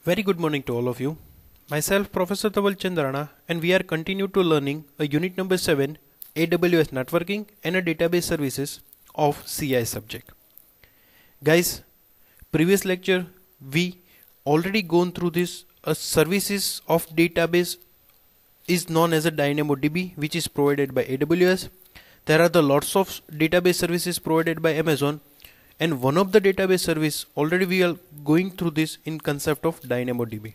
Very good morning to all of you. Myself Professor Taval Chandrana, and we are continue to learning a unit number 7 AWS networking and a database services of CI subject. Guys, previous lecture we already gone through this. A services of database is known as a DynamoDB, which is provided by AWS. There are the lots of database services provided by Amazon, and one of the database service already we are going through this in concept of DynamoDB.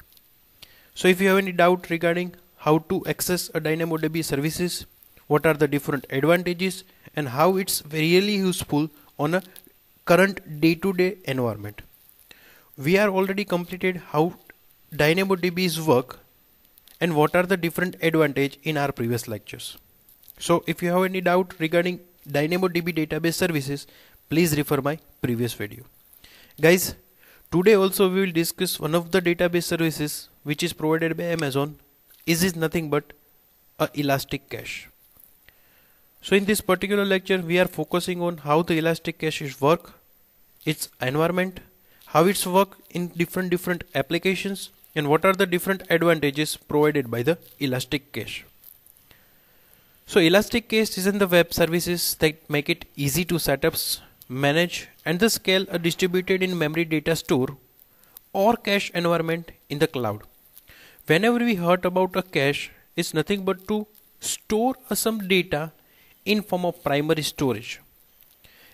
So if you have any doubt regarding how to access a DynamoDB services, what are the different advantages and how it's really useful on a current day-to-day environment, we are already completed how DynamoDB's work and what are the different advantage in our previous lectures. So if you have any doubt regarding DynamoDB database services, please refer my previous video. Guys, today also we will discuss one of the database services which is provided by Amazon. Is nothing but a Elastic Cache. So in this particular lecture we are focusing on how the Elastic Cache work, its environment, how it's work in different applications, and what are the different advantages provided by the Elastic Cache. So Elastic Cache is in the web services that make it easy to set up, manage and the scale a distributed in memory data store or cache environment in the cloud. Whenever we heard about a cache, it's nothing but to store some data in form of primary storage.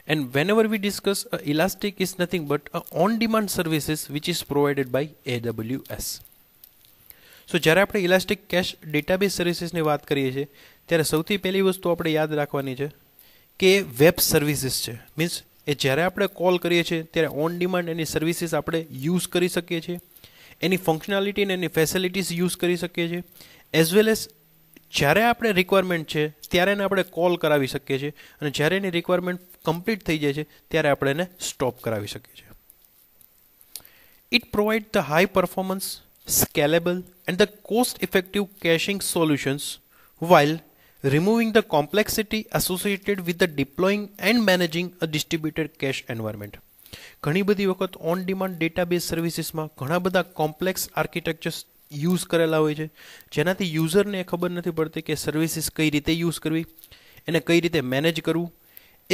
And whenever we discuss Elastic is nothing but on-demand services which is provided by AWS. So જ્યારે આપણે Elastic Cache database services ની વાત કરીએ છીએ ત્યારે સૌથી પહેલી વસ્તુ આપણે યાદ રાખવાની છે કે વેબ સર્વિસીસ છે. મીન્સ એ જ્યારે આપણે કોલ કરીએ છીએ ત્યારે ઓન ડિમાન્ડ એની સર્વિસીસ આપણે યુઝ કરી શકીએ છીએ, એની ફંક્શનાલિટી અને એની ફેસિલિટીઝ યુઝ કરી શકીએ છીએ, એઝ વેલ એઝ જ્યારે આપણે રિક્વાયરમેન્ટ છે ત્યારે એને આપણે કોલ કરાવી શકીએ છીએ અને જ્યારે એની રિક્વાયરમેન્ટ કમ્પ્લીટ થઈ જાય છે ત્યારે આપણે એને સ્ટોપ કરાવી શકીએ છીએ. It provide the high performance, scalable and the cost-effective caching solutions while removing the complexity associated with the deploying and managing a distributed cache environment. ઘણી બધી વખત ઓન ડિમાન્ડ ડેટાબેઝ સર્વિસીસમાં ઘણા બધા કોમ્પ્લેક્સ આર્કિટેક્ચર્સ યુઝ કરેલા હોય છે જેનાથી યુઝરને ખબર નથી પડતી કે સર્વિસીસ કઈ રીતે યુઝ કરવી, એને કઈ રીતે મેનેજ કરવું.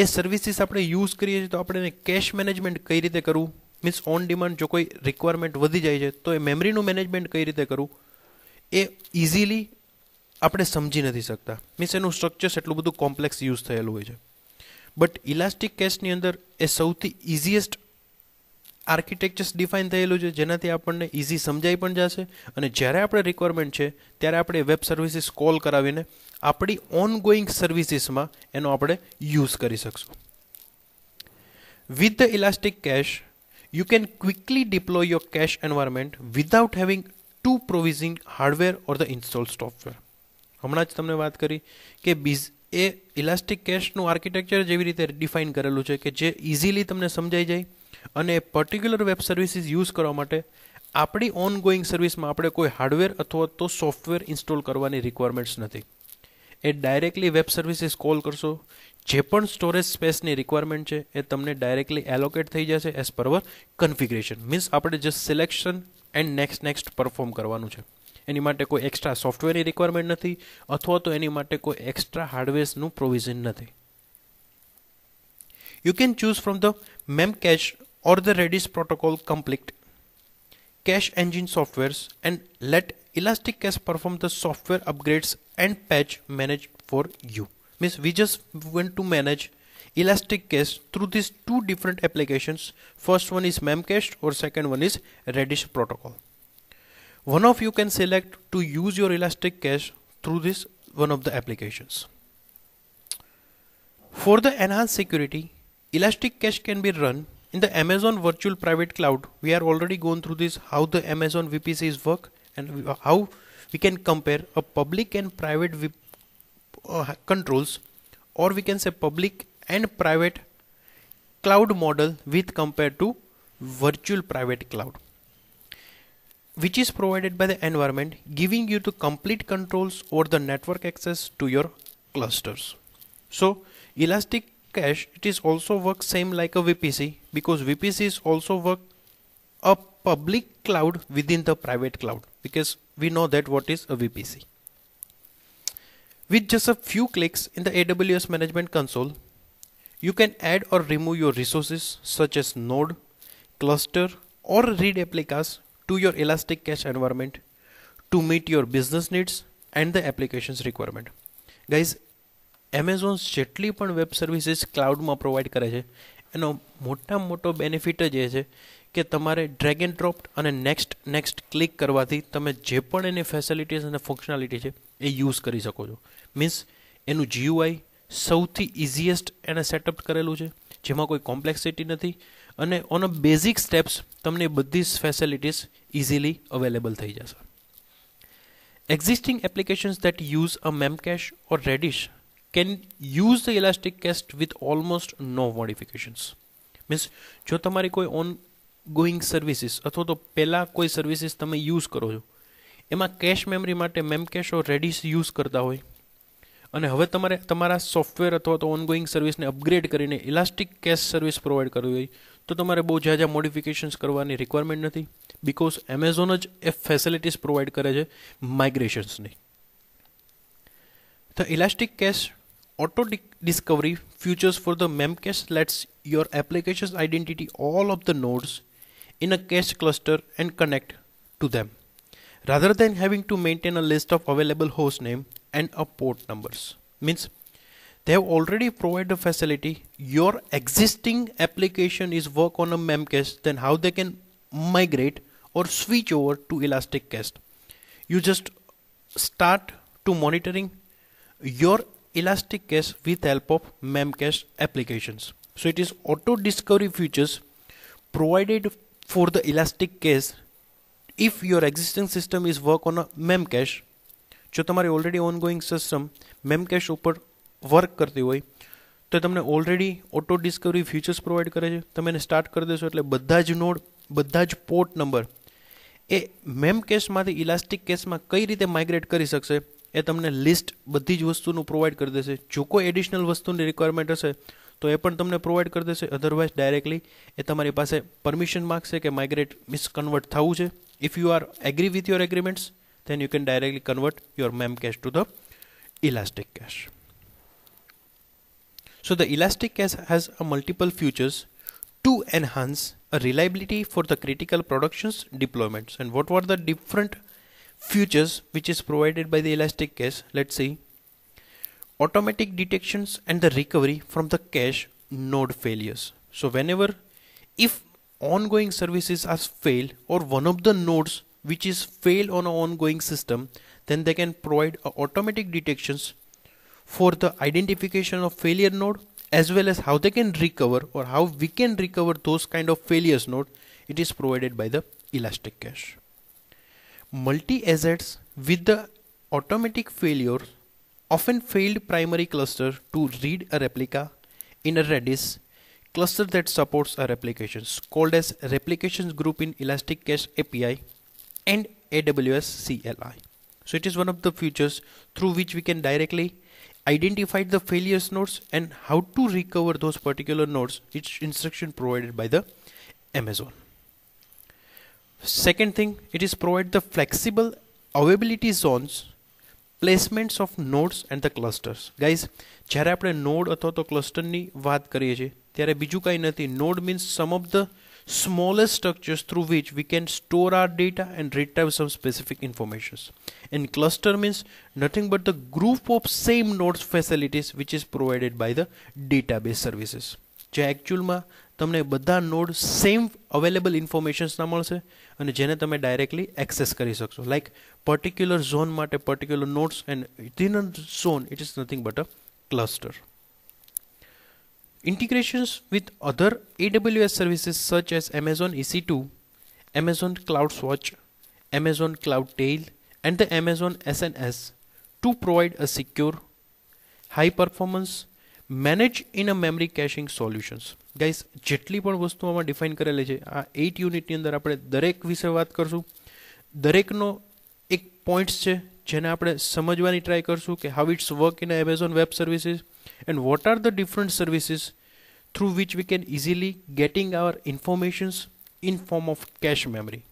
એ સર્વિસીસ આપણે યુઝ કરીએ છીએ તો આપણે એને કેશ મેનેજમેન્ટ કઈ રીતે કરવું, મીન્સ ઓન ડિમાન્ડ જો કોઈ રિક્વાયરમેન્ટ વધી જાય છે તો એ મેમરીનું મેનેજમેન્ટ કઈ રીતે કરવું એ ઇઝીલી આપણે સમજી નથી શકતા. મીન્સ એનું સ્ટ્રક્ચર્સ એટલું બધું કોમ્પ્લેક્સ યુઝ થયેલું હોય છે. બટ ઇલાસ્ટિક કેશની અંદર એ સૌથી ઇઝીએસ્ટ આર્કિટેક્ચર્સ ડિફાઇન થયેલું છે જેનાથી આપણને ઇઝી સમજાઈ પણ જશે અને જ્યારે આપણે રિક્વાયરમેન્ટ છે ત્યારે આપણે વેબ સર્વિસીસ કોલ કરાવીને આપણી ઓન ગોઈંગ સર્વિસીસમાં એનો આપણે યુઝ કરી શકશું. With the elastic cache you can quickly deploy your cache environment without having to provision hardware or the installed software. હમણાં જ તમને વાત કરી કે એ ઇલાસ્ટિક કેશનું આર્કિટેક્ચર જેવી રીતે ડિફાઇન કરેલું છે કે જે ઇઝીલી તમને સમજાઈ જાય અને પર્ટિક્યુલર વેબ સર્વિસીસ યુઝ કરવા માટે આપણી ઓન ગોઈંગ સર્વિસમાં આપણે કોઈ હાર્ડવેર અથવા તો સોફ્ટવેર ઇન્સ્ટોલ કરવાની રિક્વાયરમેન્ટ્સ નથી. એ ડાયરેક્ટલી વેબ સર્વિસીસ કોલ કરશો, જે પણ સ્ટોરેજ સ્પેસની રિક્વાયરમેન્ટ છે એ તમને ડાયરેક્ટલી એલોકેટ થઈ જશે એઝ પર અવર કન્ફિગરેશન. મીન્સ આપણે just selection and next perform કરવાનું છે. એની માટે કોઈ એક્સ્ટ્રા સોફ્ટવેરની રિક્વાયરમેન્ટ નથી અથવા તો એની માટે કોઈ એક્સ્ટ્રા હાર્ડવેર્સનું પ્રોવિઝન નથી. You can choose from the Memcache or the Redis protocol complete cache engine softwares and let Elastic Cache perform the software upgrades and patch manage for you. Means we just want to manage Elastic Cache through these two different applications. First one is Memcache or second one is Redis protocol. One of you can select to use your Elastic Cache through this one of the applications. For the enhanced security, Elastic Cache can be run in the Amazon Virtual Private Cloud. We are already gone through this how the Amazon VPCs work and how we can compare a public and private controls, or we can say public and private cloud model with compared to virtual private cloud, which is provided by the environment, giving you the complete controls over the network access to your clusters. So Elastic Cache, it is also work same like a VPC because VPCs also work a public cloud within the private cloud, because we know that what is a VPC. With just a few clicks in the AWS Management Console, you can add or remove your resources such as node, cluster, or read replicas to your Elastic Cache environment to meet your business needs and the applications requirement. Guys, Amazon જેટલી પણ web services ક્લાઉડમાં provide કરે છે એનો મોટામાં મોટો benefit જ એ છે કે તમારે ડ્રેગ એન્ડ ડ્રોપ અને નેક્સ્ટ ક્લિક કરવાથી તમે જે પણ એની ફેસિલિટીઝ અને ફંક્શનાલિટી છે એ યુઝ કરી શકો છો. મીન્સ એનું GUI સૌથી ઇઝીએસ્ટ એને સેટઅપ કરેલું છે, જેમાં કોઈ કોમ્પ્લેક્સિટી નથી અને ઓન અ બેઝિક સ્ટેપ્સ તમને બધી ફેસિલિટીઝ ઇઝીલી અવેલેબલ થઈ જશે. Existing applications that use a Memcache or Redis can use the Elastic Cache with almost no modifications. Means જો તમારી કોઈ ongoing services અથવા તો પહેલા કોઈ services તમે use કરો છો એમાં cache memory માટે Memcache or Redis use કરતા હોય અને હવે તમારે તમારા સોફ્ટવેર અથવા તો ongoing સર્વિસને અપગ્રેડ કરીને Elastic Cache સર્વિસ પ્રોવાઈડ કરવી હોય તો તમારે બહુ ઝાઝા મોડિફિકેશન્સ કરવાની રિક્વાયરમેન્ટ નથી, બીકોઝ એમેઝોન જ એ ફેસિલિટીઝ પ્રોવાઈડ કરે છે માઇગ્રેશન્સની. The Elastic Cache auto discovery features for the Memcache lets your applications identity all of the nodes in a cache cluster and connect to them, rather than having to maintain a list of available host name and a port numbers. Means they have already provided the facility. Your existing application is work on a Memcache, then how they can migrate or switch over to Elastic Cache. You just start to monitoring your Elastic Cache with help of Memcache applications. So it is auto discovery features provided for the Elastic Cache if your existing system is work on a Memcache. જો તમારી already ongoing system મેમકેશ ઉપર work કરતી હોય તો તમને already auto Discovery features provide કરે છે. તમે એને સ્ટાર્ટ કરી દેશો એટલે બધા જ નોડ, બધા જ પોર્ટ નંબર એ મેમકેશમાંથી ઇલાસ્ટિક કેશમાં કઈ રીતે માઇગ્રેટ કરી શકશે એ તમને લિસ્ટ બધી જ વસ્તુનું પ્રોવાઈડ કરી દેશે. જો કોઈ એડિશનલ વસ્તુની રિક્વાયરમેન્ટ હશે તો એ પણ તમને પ્રોવાઈડ કરી દેશે. અધરવાઇઝ ડાયરેક્ટલી એ તમારી પાસે પરમિશન માગશે કે માઇગ્રેટ મીન્સ કન્વર્ટ થવું છે. If you are agree with your agreements, then you can directly convert your Memcache to the Elastic Cache. So the Elastic Cache has a multiple features to enhance a reliability for the critical productions deployments. And what were the different features which is provided by the Elastic Cache? Let's see. Automatic detections and the recovery from the cache node failures. So whenever if ongoing services are failed or one of the nodes which is failed on an ongoing system, then they can provide automatic detections for the identification of failure node as well as how they can recover or how we can recover those kind of failures node. It is provided by the Elastic Cache. Multi-assets with the automatic failure often failed primary cluster to read a replica in a Redis cluster that supports a replications called as replications group in Elastic Cache API and AWS CLI. So it is one of the features through which we can directly identify the failures nodes and how to recover those particular nodes. It's instruction provided by the Amazon. Second thing, it is provide the flexible availability zones, placements of nodes and the clusters. Guys, જ્યારે આપણે node અથવા તો clusterની વાત કરીએ છીએ ત્યારે બીજું કંઈ નથી. Node means some of the smallest structures through which we can store our data and retrieve some specific informations. And cluster means nothing but the group of same nodes facilities which is provided by the database services. જે actualમાં તમને બધા node same available ઇન્ફોર્મેશન્સના મળશે અને જેને તમે directly access કરી શકશો. Like particular zone માટે particular nodes and within a zone it is nothing but a cluster. Integrations with other AWS services such as Amazon EC2, Amazon CloudWatch, Amazon CloudTail, and the Amazon SNS to provide a secure, high performance, manage in a memory caching solutions. Guys, જેટલી પણ વસ્તુ આમાં define કરેલી છે આ 8 યુનિટની અંદર આપણે દરેક વિશે વાત કરશું. દરેકનો એક પોઈન્ટ્સ છે જેને આપણે સમજવાની ટ્રાય કરશું કે how it's work in Amazon Web Services and what are the different services through which we can easily getting our informations in form of cache memory.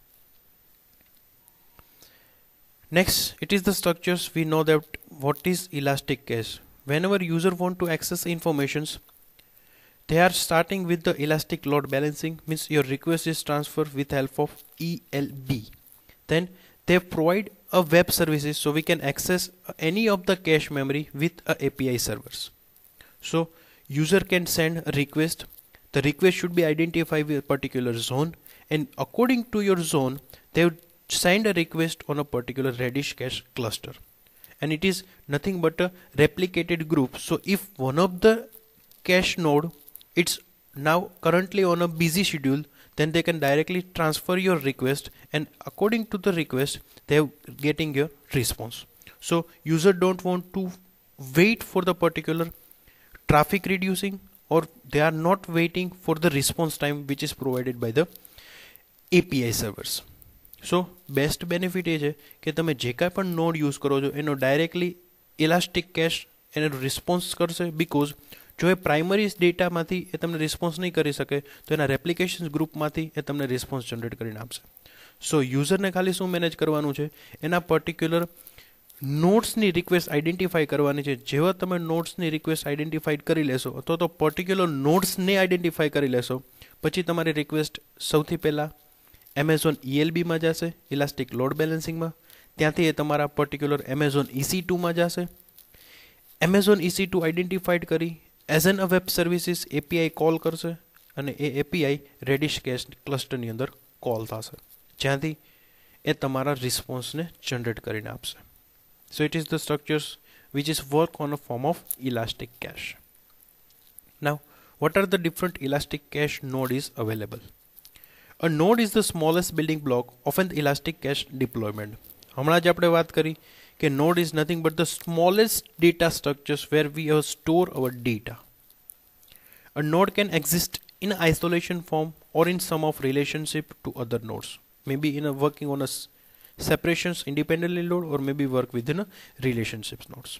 Next, it is the structures. We know that what is elastic cache. Whenever user want to access informations, they are starting with the elastic load balancing, means your request is transferred with help of ELB. Then they provide a web services so we can access any of the cache memory with a API servers. So user can send a request. The request should be identified with a particular zone, and according to your zone, they would send a request on a particular Redis cache cluster. And it is nothing but a replicated group. So if one of the cache node it's now currently on a busy schedule, then they can directly transfer your request, and according to the request they are getting your response. So user don't want to wait for the particular traffic reducing, or they are not waiting for the response time which is provided by the API servers. So best benefit એ છે કે તમે જે કાંઈ પણ node use કરો છો એનો directly elastic cache એનો રિસ્પોન્સ કરશે, બીકોઝ જો એ પ્રાઇમરી ડેટામાંથી એ તમને રિસ્પોન્સ નહીં કરી શકે તો એના રેપ્લિકેશન ગ્રુપમાંથી એ તમને રિસ્પોન્સ જનરેટ કરીને આપશે. સો યુઝરને ખાલી શું મેનેજ કરવાનું છે, એના પર્ટિક્યુલર નોટ્સની રિક્વેસ્ટ આઈડેન્ટિફાઈ કરવાની છે. જેવા તમે નોટ્સની રિક્વેસ્ટ આઈડેન્ટિફાઈડ કરી લેશો અથવા તો પર્ટિક્યુલર નોટ્સને આઈડેન્ટિફાઈ કરી લેશો, પછી તમારી રિક્વેસ્ટ સૌથી પહેલાં એમેઝોન ELBમાં જશે, ઇલાસ્ટિક લોડ બેલેન્સિંગમાં. ત્યાંથી એ તમારા પર્ટિક્યુલર એમેઝોન EC2માં જશે. એમેઝોન EC2 આઈડેન્ટિફાઈડ કરી as an a web services API call કરશે, અને એ API રેડિશ કેશ ક્લસ્ટરની અંદર કોલ થશે, જ્યાંથી એ તમારા રિસ્પોન્સને જનરેટ કરીને આપશે. So it is the structures which is work on a form of elastic cache. Now, what are the different elastic cache node is available? A node is the smallest building block of an elastic cache deployment. હમણાં જ આપણે વાત કરી કે node is nothing but the smallest data structures where we store our data. A node can exist in isolation form or in some of relationship to other nodes. Maybe in a working on a separations independently load, or maybe work within a relationships nodes.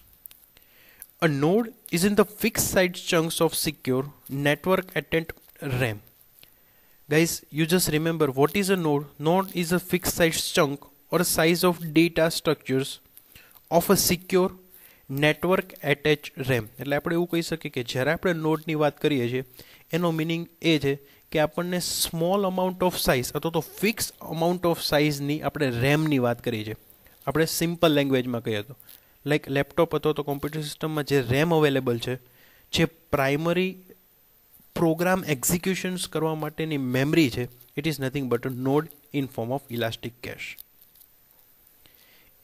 A node is in the fixed size chunks of secure network attend RAM. Guys, you just remember what is a node. Node is a fixed size chunk or a size of data structures of a secure network attached RAM. એટલે આપણે એવું કહી શકીએ કે જ્યારે આપણે નોડની વાત કરીએ છીએ એનો મીનિંગ એ છે કે આપણને સ્મોલ અમાઉન્ટ ઓફ સાઇઝ અથવા તો ફિક્સ અમાઉન્ટ ઓફ સાઇઝની આપણે રેમની વાત કરીએ છીએ. આપણે સિમ્પલ લેંગ્વેજમાં કહીએ તો લાઈક લેપટોપ અથવા તો કોમ્પ્યુટર સિસ્ટમમાં જે રેમ અવેલેબલ છે, જે પ્રાઇમરી પ્રોગ્રામ એક્ઝિક્યુશન્સ કરવા માટેની મેમરી છે, it is nothing but a node in form of elastic cache.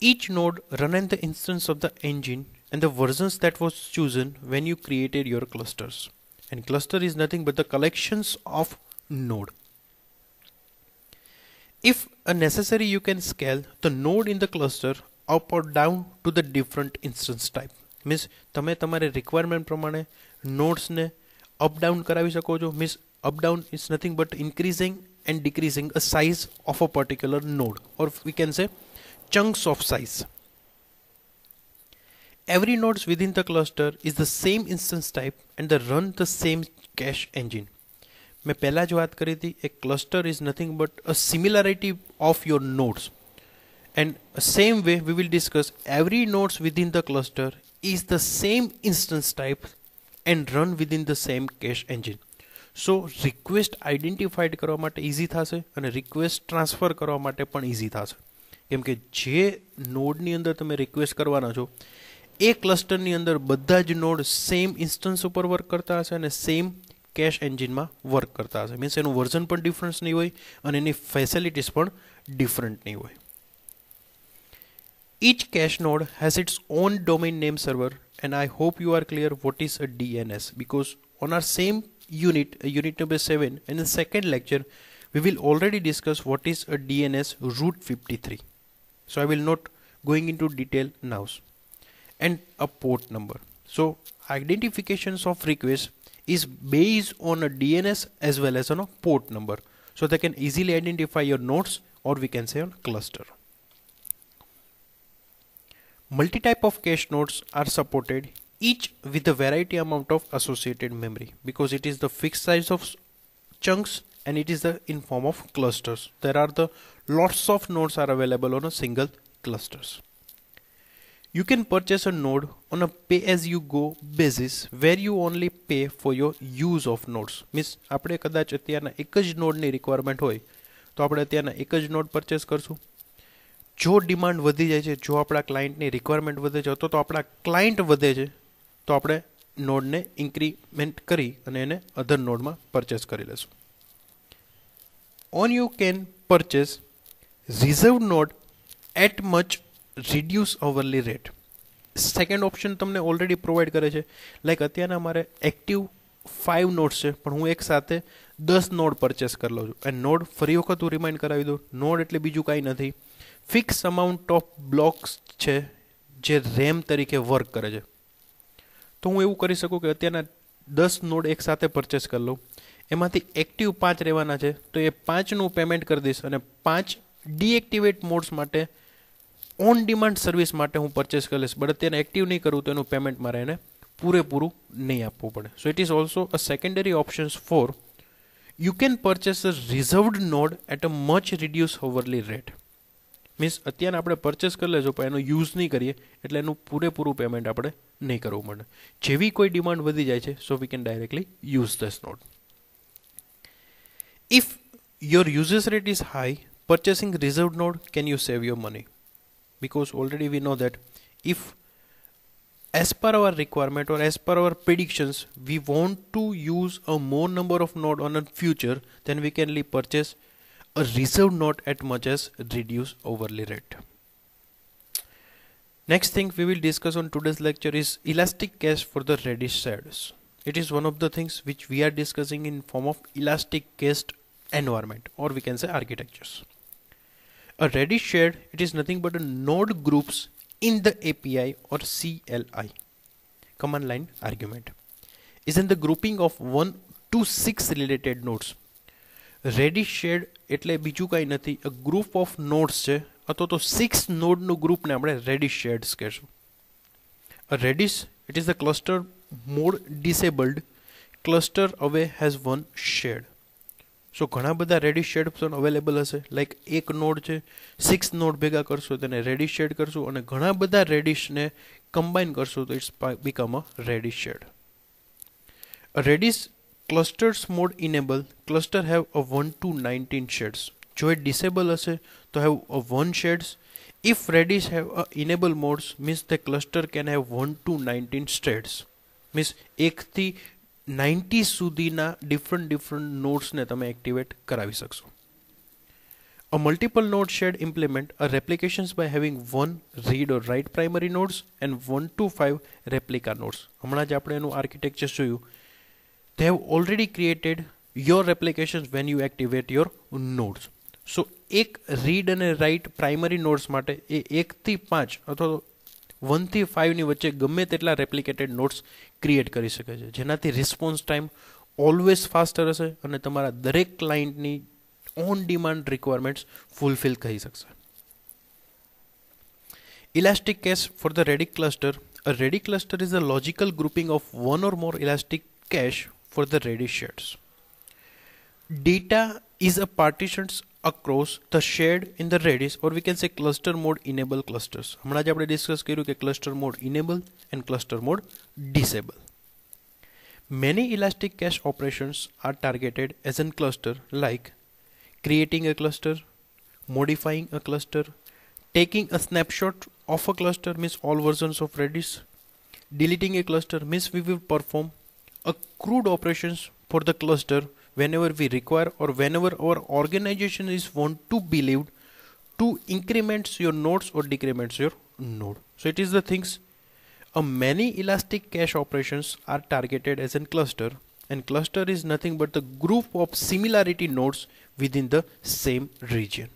Each node run in the instance of the engine and the versions that was chosen when you created your clusters. And cluster is nothing but the collections of node. If necessary, you can scale the node in the cluster up or down to the different instance type. Means તમે તમારે requirement પ્રમાણે nodes ને up down કરાવી શકો છો. Means up down is nothing but increasing and decreasing a size of a particular node, or we can say chunks of size. Every node within the cluster is the same instance type and they run the same cache engine. मैं पहला जो बात करी थी, a cluster is nothing but a similarity of your nodes, and same way we will discuss every nodes within the cluster is the same instance type and run within the same cache engine. So request identified કરવા માટે easy થશે અને request transfer કરવા માટે પણ easy થશે, કેમ કે જે નોડની અંદર તમે રિક્વેસ્ટ કરવાના છો એ ક્લસ્ટરની અંદર બધા જ નોડ સેમ ઇન્સ્ટન્સ ઉપર વર્ક કરતા હશે અને સેમ કેશ એન્જિનમાં વર્ક કરતા હશે. મીન્સ એનું વર્ઝન પણ ડિફરન્સ નહીં હોય અને એની ફેસિલિટીઝ પણ ડિફરન્ટ નહીં હોય. Each cache node has its own domain name server, and I hope you are clear what is a DNS, because on our same unit, unit number 7, in the second lecture, we will already discuss what is a DNS route 53. So I will not going into detail now. And a port number. So identifications of request is based on a DNS as well as on a port number. So they can easily identify your nodes, or we can say on cluster. Multi-type of cache nodes are supported, each with a variety amount of associated memory, because it is the fixed size of chunks and it is in form of clusters. There are the lots of nodes are available on a single clusters. You can purchase a node on a pay as you go basis where you only pay for your use of nodes. Means આપણે કદાચ અત્યારના એક જ નોડની requirement હોય તો આપણે અત્યારના એક જ નોડ પરચેસ કરશું. જો ડિમાન્ડ વધી જાય છે, જો આપણા ક્લાયન્ટની રિક્વાયરમેન્ટ વધે છે તો આપણા ક્લાયન્ટ વધે છે તો આપણે નોડને ઇન્ક્રીમેન્ટ કરી અને એને અધર નોડમાં પરચેસ કરી લેશું. On you can purchase reserved node at much reduce hourly rate. Second option તમને ઓલરેડી પ્રોવાઈડ કરે છે. લાઈક અત્યારના મારે એક્ટિવ 5 નોડ્સ છે પણ હું એક સાથે 10 નોડ પરચેસ કરી લઉં છું. અને નોડ ફરી વખત હું રિમાઇન્ડ કરાવી દઉં, નોડ એટલે બીજું કાંઈ નથી, ફિક્સ અમાઉન્ટ ઓફ બ્લોક્સ છે જે રેમ તરીકે વર્ક કરે છે. તો હું એવું કરી શકું કે અત્યારના 10 નોડ એક સાથે પરચેસ કરી લઉં, એમાંથી એક્ટિવ 5 રહેવાના છે તો એ 5નું પેમેન્ટ કરી દઈશ અને 5 ડીએક્ટિવેટ મોડ્સ માટે ઓન ડિમાન્ડ સર્વિસ માટે હું પરચેસ કરી લઈશ. બટ અત્યારે એક્ટિવ નહીં કરું તો એનું પેમેન્ટ મારે એને પૂરેપૂરું નહીં આપવું પડે. So it is also a secondary options for you can purchase a reserved node at a much reduce hourly rate. Means અત્યારે આપણે પરચેસ કરી લેજો પણ એનો યુઝ નહીં કરીએ એટલે એનું પૂરેપૂરું પેમેન્ટ આપણે નહીં કરવું પડે. જેવી કોઈ ડિમાન્ડ વધી જાય છે so we can directly use this node. If your usage rate is high, purchasing reserved node can you save your money? Because already we know that if as per our requirement or as per our predictions we want to use a more number of node on a future, then we can purchase a reserved node at much as reduced hourly rate. Next thing we will discuss on today's lecture is elastic cache for the Redis sharders. It is one of the things which we are discussing in form of elastic cached environment, or we can say architectures. A Redis shard, it is nothing but a node groups in the API or CLI, command line argument, is in the grouping of 1 to 6 related nodes. Redis shard એટલે બીજું કાંઈ નથી, a group of nodes છે અથવા તો 6 નોડનું ગ્રુપને આપણે Redis shards કહેશું. A Redis, it is the cluster mode disabled cluster away has one shard. So ઘણા બધા Redis shared અવેલેબલ હશે. લાઈક એક નોડ છે, 6 નોડ ભેગા કરશો તેને Redis shared કરશું અને ઘણા બધા Redisને કમ્બાઈન કરશો તો it's become a Redis shared. A Redis clusters mode enable cluster have a 1 to 19 shades. જો એ ડિસેબલ હશે તો have a 1 shades. If Redis have a enable modes means the cluster can have 1 to 19 shades. Means 1 થી 90 સુધીના different nodes ને તમે activate કરાવી શકશો. A multiple node shard implement a replications by having one read or write primary nodes and 1 to 5 replica nodes. હમણાં જ આપણે એનું આર્કિટેક્ચર જોયું. They have already created your replications when you activate your nodes. So એક read અને write primary nodes માટે એ 1 થી 5 અથવા 1 થી 5 ની વચ્ચે ગમે તેટલા રેપ્લિકેટેડ નોડ્સ ક્રિએટ કરી શકે છે, જેનાથી રિસ્પોન્સ ટાઈમ ઓલવેઝ ફાસ્ટર હશે અને તમારા દરેક ક્લાયન્ટની ઓન ડિમાન્ડ રિક્વાયરમેન્ટ્સ ફૂલફિલ કરી શકશે. Elastic cache for the Redis cluster. A Redis cluster is a logical grouping of one or more elastic cache for the Redis shards. Data is a partitions across the shared in the Redis, or we can say cluster mode enable clusters. હમણાં જ આપણે discuss કર્યું કે cluster mode enable and cluster mode disable. Many elastic cache operations are targeted as a cluster, like creating a cluster, modifying a cluster, taking a snapshot of a cluster means all versions of Redis, deleting a cluster means we will perform a CRUD operations for the cluster whenever we require or whenever our organization is want to believed to increments your nodes or decrements your node. So it is the things, many elastic cache operations are targeted as a cluster, and cluster is nothing but the group of similarity nodes within the same region.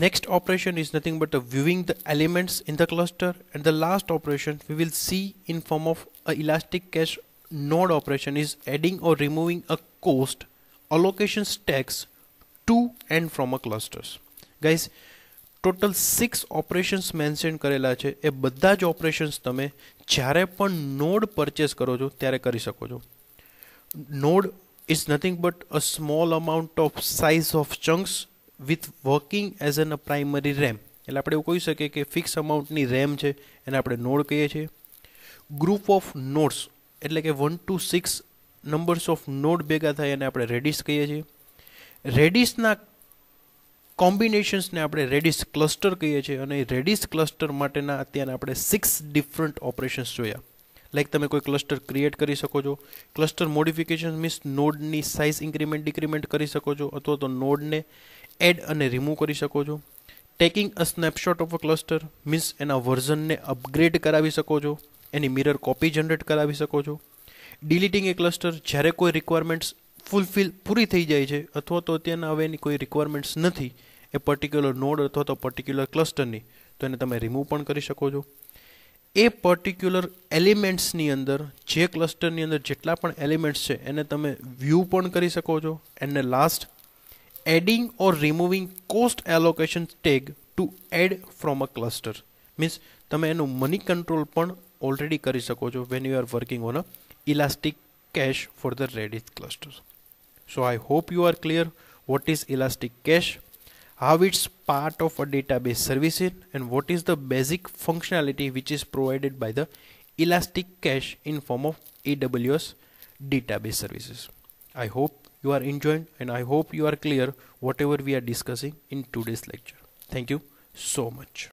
Next operation is nothing but viewing the elements in the cluster, and the last operation we will see in form of a elastic cache node operation is adding or removing a cost allocation stacks to and from a clusters. Guys, total 6 operations mention કરેલા છે. એ બધા જ operations તમે જ્યારે પણ node purchase કરો છો ત્યારે કરી શકો છો. Node is nothing but a small amount of size of chunks with working as a primary RAM. એટલે આપણે એવું કહી શકીએ કે ફિક્સ અમાઉન્ટની રેમ છે એને આપણે નોડ કહીએ છીએ. ગ્રુપ ઓફ નોડ્સ એટલે કે 1 to 6 નંબર્સ ઓફ નોડ ભેગા થાય અને આપણે રેડિસ કહીએ છીએ. રેડિસના કોમ્બિનેશન્સને આપણે રેડિસ ક્લસ્ટર કહીએ છીએ અને રેડિસ ક્લસ્ટર માટેના અત્યારે આપણે 6 ડિફરન્ટ ઓપરેશન્સ જોયા. લાઈક તમે કોઈ ક્લસ્ટર ક્રિએટ કરી શકો છો, ક્લસ્ટર મોડિફિકેશન મીન્સ નોડની સાઇઝ ઇન્ક્રીમેન્ટ ડિક્રીમેન્ટ કરી શકો છો, અથવા તો નોડને એડ અને રિમૂવ કરી શકો છો. Taking a snapshot of a cluster means એના વર્ઝનને અપગ્રેડ કરાવી શકો છો, એની મિરર કોપી જનરેટ કરાવી શકો છો. ડિલીટિંગ એ ક્લસ્ટર જ્યારે કોઈ રિક્વાયરમેન્ટ્સ પૂરી થઈ જાય છે અથવા તો અત્યારના હવે એની કોઈ રિક્વાયરમેન્ટ્સ નથી એ પર્ટિક્યુલર નોડ અથવા તો પર્ટિક્યુલર ક્લસ્ટરની, તો એને તમે રિમૂવ પણ કરી શકો છો. એ પર્ટિક્યુલર એલિમેન્ટ્સની અંદર જે ક્લસ્ટરની અંદર જેટલા પણ એલિમેન્ટ્સ છે એને તમે વ્યૂ પણ કરી શકો છો. And last adding or removing cost allocation tag to add from a cluster means તમે એનું મની કંટ્રોલ પણ ઓલરેડી કરી શકો છો when you are working on a elastic cache for the Redis clusters. So I hope you are clear what is elastic cache, how it's part of a database service, and what is the basic functionality which is provided by the elastic cache in form of AWS database services. I hope you are enjoying and I hope you are clear whatever we are discussing in today's lecture. Thank you so much.